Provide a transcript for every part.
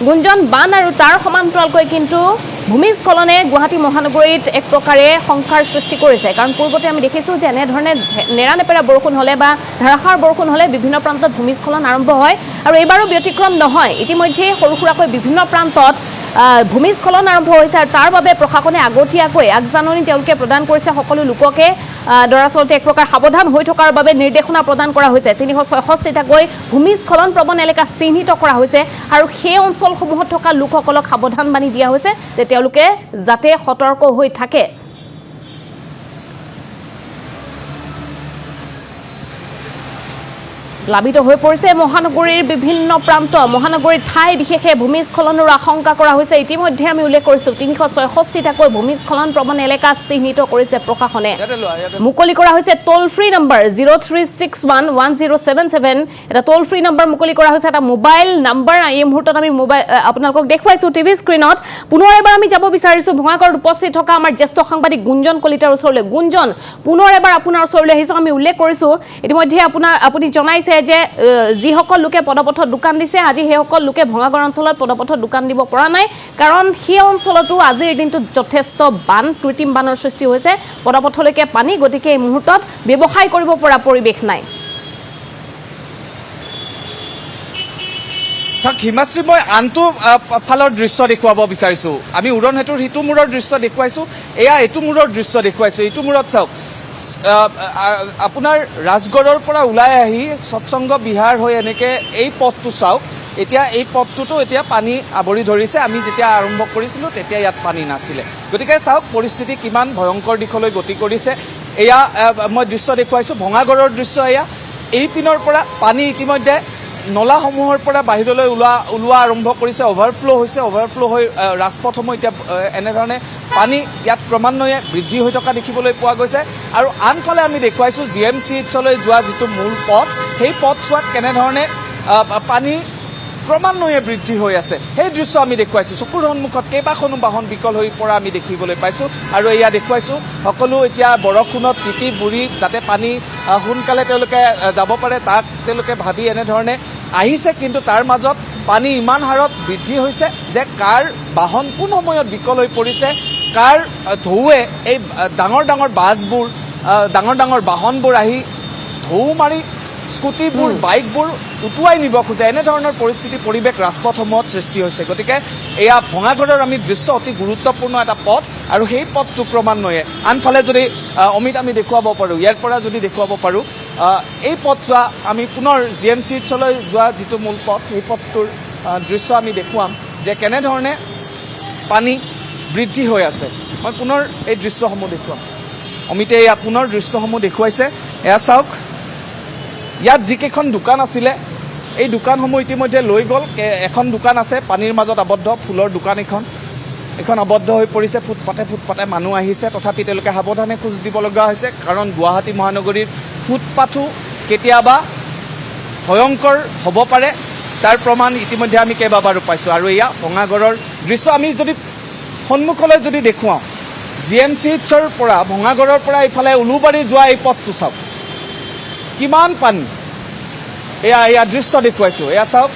গুঞ্জন বান আৰু তাৰ সমান্তৰালকৈ কিন্তু ভূমিস্খলনে গুৱাহাটী মহানগৰীত এক প্ৰকাৰে শংকাৰ সৃষ্টি কৰিছে কাৰণ পূৰ্বতে আমি দেখিছোঁ যে এনেধৰণে নেৰানেপেৰা বৰষুণ হ'লে বা ধাৰাসাৰ বৰষুণ হ'লে বিভিন্ন প্ৰান্তত ভূমিস্খলন আৰম্ভ হয় আৰু এইবাৰো ব্যতিক্ৰম নহয় ইতিমধ্যে সৰু সুৰাকৈ বিভিন্ন প্ৰান্তত ভূমিস্খলন আৰম্ভ হৈছে আৰু তাৰ বাবে প্ৰশাসনে আগতীয়াকৈ আগজাননী তেওঁলোকে প্ৰদান কৰিছে সকলো লোককে দৰাচলতে এক প্ৰকাৰ সাৱধান হৈ থকাৰ বাবে নিৰ্দেশনা প্ৰদান কৰা হৈছে ৩৬৬টাকৈ ভূমিস্খলন প্ৰৱণ এলেকা চিহ্নিত কৰা হৈছে আৰু সেই অঞ্চলসমূহত থকা লোকসকলক সাৱধান বাণী দিয়া হৈছে যে তেওঁলোকে যাতে সতৰ্ক হৈ থাকে প্লাবিত হৈ পৰিছে মহানগৰীৰ বিভিন্ন প্ৰান্ত মহানগৰীৰ ঠাই বিশেষে ভূমিস্খলনৰ আশংকা কৰা হৈছে ইতিমধ্যে আমি উল্লেখ কৰিছোঁ ৩৬৬টাকৈ ভূমিস্খলন প্ৰৱণ এলেকা চিহ্নিত কৰিছে প্ৰশাসনে মুকলি কৰা হৈছে টোল ফ্ৰী নম্বৰ 03611077 এটা টোল ফ্ৰী নম্বৰ মুকলি কৰা হৈছে এটা মোবাইল নম্বৰ এই মুহূৰ্তত আমি মোবাইল আপোনালোকক দেখুৱাইছোঁ টিভি স্ক্ৰীনত পুনৰ এবাৰ আমি যাব বিচাৰিছোঁ ভঙাগড়ত উপস্থিত থকা আমাৰ জ্যেষ্ঠ সাংবাদিক গুঞ্জন কলিতাৰ ওচৰলৈ গুঞ্জন পুনৰ এবাৰ আপোনাৰ ওচৰলৈ আহিছোঁ আমি উল্লেখ কৰিছোঁ ইতিমধ্যে আপুনি জনাইছে যে যিসকল লোকে পদপথত দোকান দিছে আজি সেইসকল লোকে ভঙাগড় অঞ্চলত পদপথত দোকান দিব পৰা নাই কাৰণ সেই অঞ্চলতো আজিৰ দিনটোত যথেষ্ট বান কৃত্ৰিম বানৰ সৃষ্টি হৈছে পদপথলৈকে পানী গতিকে এই মুহূৰ্তত ব্যৱসায় কৰিব পৰা পৰিৱেশ নাই হিমাশ্ৰী মই আনটো ফালৰ দৃশ্য দেখুৱাব বিচাৰিছোঁ আমি উৰণ হেতুৰ সিটো মূৰৰ দৃশ্য দেখুৱাইছোঁ এয়া এইটো মূৰৰ দৃশ্য দেখুৱাইছোঁ এইটো মূৰত চাওক আপোনাৰ ৰাজগড়ৰ পৰা ওলাই আহি সৎসংগ বিহাৰ হৈ এনেকৈ এই পথটো চাওক এতিয়া এই পথটোতো এতিয়া পানী আৱৰি ধৰিছে আমি যেতিয়া আৰম্ভ কৰিছিলোঁ তেতিয়া ইয়াত পানী নাছিলে গতিকে চাওক পৰিস্থিতি কিমান ভয়ংকৰ দিশলৈ গতি কৰিছে এয়া মই দৃশ্য দেখুৱাইছোঁ ভঙাগড়ৰ দৃশ্য এয়া এই পিনৰ পৰা পানী ইতিমধ্যে নলাসমূহৰ পৰা বাহিৰলৈ ওলোৱা আৰম্ভ কৰিছে অভাৰফ্ল' হৈছে অভাৰফ্ল' হৈ ৰাজপথসমূহ এতিয়া এনেধৰণে পানী ইয়াত ক্ৰমান্বয়ে বৃদ্ধি হৈ থকা দেখিবলৈ পোৱা গৈছে আৰু আনফালে আমি দেখুৱাইছোঁ GMCHলৈ যোৱা যিটো মূল পথ সেই পথছোৱাত কেনেধৰণে পানী ক্ৰমান্বয়ে বৃদ্ধি হৈ আছে সেই দৃশ্য আমি দেখুৱাইছোঁ চকুৰ সন্মুখত কেইবাখনো বাহন বিকল হৈ পৰা আমি দেখিবলৈ পাইছোঁ আৰু এয়া দেখুৱাইছোঁ সকলো এতিয়া বৰষুণত তিতি বুৰি যাতে পানী সোনকালে তেওঁলোকে যাব পাৰে তাক তেওঁলোকে ভাবি এনেধৰণে আহিছে কিন্তু তাৰ মাজত পানী ইমান হাৰত বৃদ্ধি হৈছে যে কাৰ বাহন কোন সময়ত বিকল হৈ পৰিছে কাৰ ঢৌৱে এই ডাঙৰ ডাঙৰ বাছবোৰ ডাঙৰ ডাঙৰ বাহনবোৰ আহি ঢৌ মাৰি স্কুটিবোৰ বাইকবোৰ উটুৱাই নিব খোজে এনেধৰণৰ পৰিস্থিতি পৰিৱেশ ৰাজপথসমূহত সৃষ্টি হৈছে গতিকে এয়া ভঙাগড়ৰ আমি দৃশ্য অতি গুৰুত্বপূৰ্ণ এটা পথ আৰু সেই পথটো ক্ৰমান্বয়ে আনফালে যদি অমিত আমি দেখুৱাব পাৰোঁ ইয়াৰ পৰা যদি দেখুৱাব পাৰোঁ এই পথছোৱা আমি পুনৰ GMCHলৈ যোৱা যিটো মূল পথ সেই পথটোৰ দৃশ্য আমি দেখুৱাম যে কেনেধৰণে পানী বৃদ্ধি হৈ আছে মই পুনৰ এই দৃশ্যসমূহ দেখুৱাম অমিতে এয়া পুনৰ দৃশ্যসমূহ দেখুৱাইছে এয়া চাওক ইয়াত যিকেইখন দোকান আছিলে এই দোকানসমূহ ইতিমধ্যে লৈ গ'ল এখন দোকান আছে পানীৰ মাজত আবদ্ধ ফুলৰ দোকান এখন আবদ্ধ হৈ পৰিছে ফুটপাতে মানুহ আহিছে তথাপি তেওঁলোকে সাৱধানে খোজ দিব লগা হৈছে কাৰণ গুৱাহাটী মহানগৰীৰ ফুটপাথো কেতিয়াবা ভয়ংকৰ হ'ব পাৰে তাৰ প্ৰমাণ ইতিমধ্যে আমি কেইবাবাৰো পাইছোঁ আৰু এয়া ভঙাগড়ৰ দৃশ্য আমি যদি সন্মুখলৈ যদি দেখুৱাওঁ GMCHৰ পৰা ভঙাগড়ৰ পৰা এইফালে উলুবাৰী যোৱা এই পথটো চাওক কিমান পানী এয়া দৃশ্য দেখুৱাইছোঁ এয়া চাওক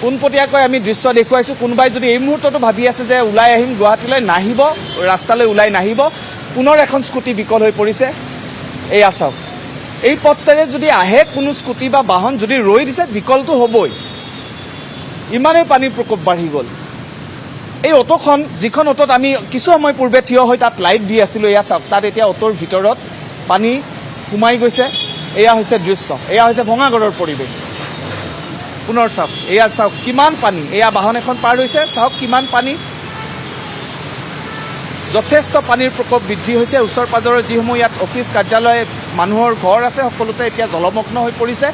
পোনপটীয়াকৈ আমি দৃশ্য দেখুৱাইছোঁ কোনোবাই যদি এই মুহূৰ্ততো ভাবি আছে যে ওলাই আহিম গুৱাহাটীলৈ নাহিব ৰাস্তালৈ ওলাই নাহিব পুনৰ এখন স্কুটি বিকল হৈ পৰিছে এয়া চাওক এই পথেৰে যদি আহে কোনো স্কুটি বা বাহন যদি ৰৈ দিছে বিকলটো হ'বই ইমানেই পানীৰ প্ৰকোপ বাঢ়ি গ'ল এই অটোখন যিখন অটোত আমি কিছু সময় পূৰ্বে থিয় হৈ তাত লাইট দি আছিলোঁ এয়া চাওক তাত এতিয়া অটোৰ ভিতৰত পানী সোমাই গৈছে এয়া হৈছে দৃশ্য এয়া হৈছে ভঙাগড়ৰ পৰিৱেশ পুনৰ চাওক এয়া চাওক কিমান পানী এয়া বাহন এখন পাৰ হৈছে চাওক কিমান পানী যথেষ্ট পানীৰ প্ৰকোপ বৃদ্ধি হৈছে ওচৰ পাজৰৰ যিসমূহ ইয়াত অফিচ কাৰ্যালয় মানুহৰ ঘৰ আছে সকলোতে এতিয়া জলমগ্ন হৈ পৰিছে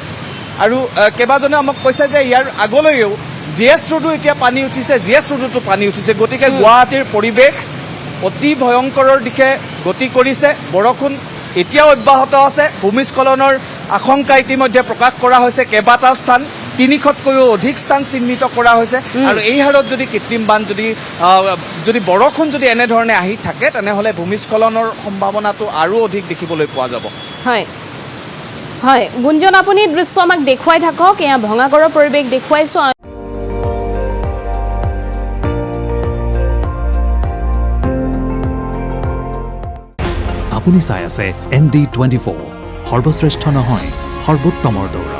আৰু কেইবাজনে আমাক কৈছে যে ইয়াৰ আগলৈও GS ৰোডো এতিয়া পানী উঠিছে GS ৰোডতো পানী উঠিছে গতিকে গুৱাহাটীৰ পৰিৱেশ অতি ভয়ংকৰৰ দিশে গতি কৰিছে বৰষুণ এতিয়াও অব্যাহত আছে ভূমিস্খলনৰ আশংকা ইতিমধ্যে প্ৰকাশ কৰা হৈছে কেইবাটাও স্থান 300তকৈও অধিক স্থান চিহ্নিত কৰা হৈছে আৰু এই হাৰত যদি কৃত্ৰিম বান যদি বৰষুণ যদি এনেধৰণে আহি থাকে তেনেহ'লে ভূমিস্খলনৰ সম্ভাৱনাটো আৰু অধিক দেখিবলৈ পোৱা যাব হয় হয় গুঞ্জন আপুনি দৃশ্য আমাক দেখুৱাই থাকক এয়া ভঙাগড়ৰ পৰিৱেশ দেখুৱাইছোঁ আপুনি চাই আছে ND24 সৰ্বশ্ৰেষ্ঠ নহয় সৰ্বোত্তমৰ দৌৰ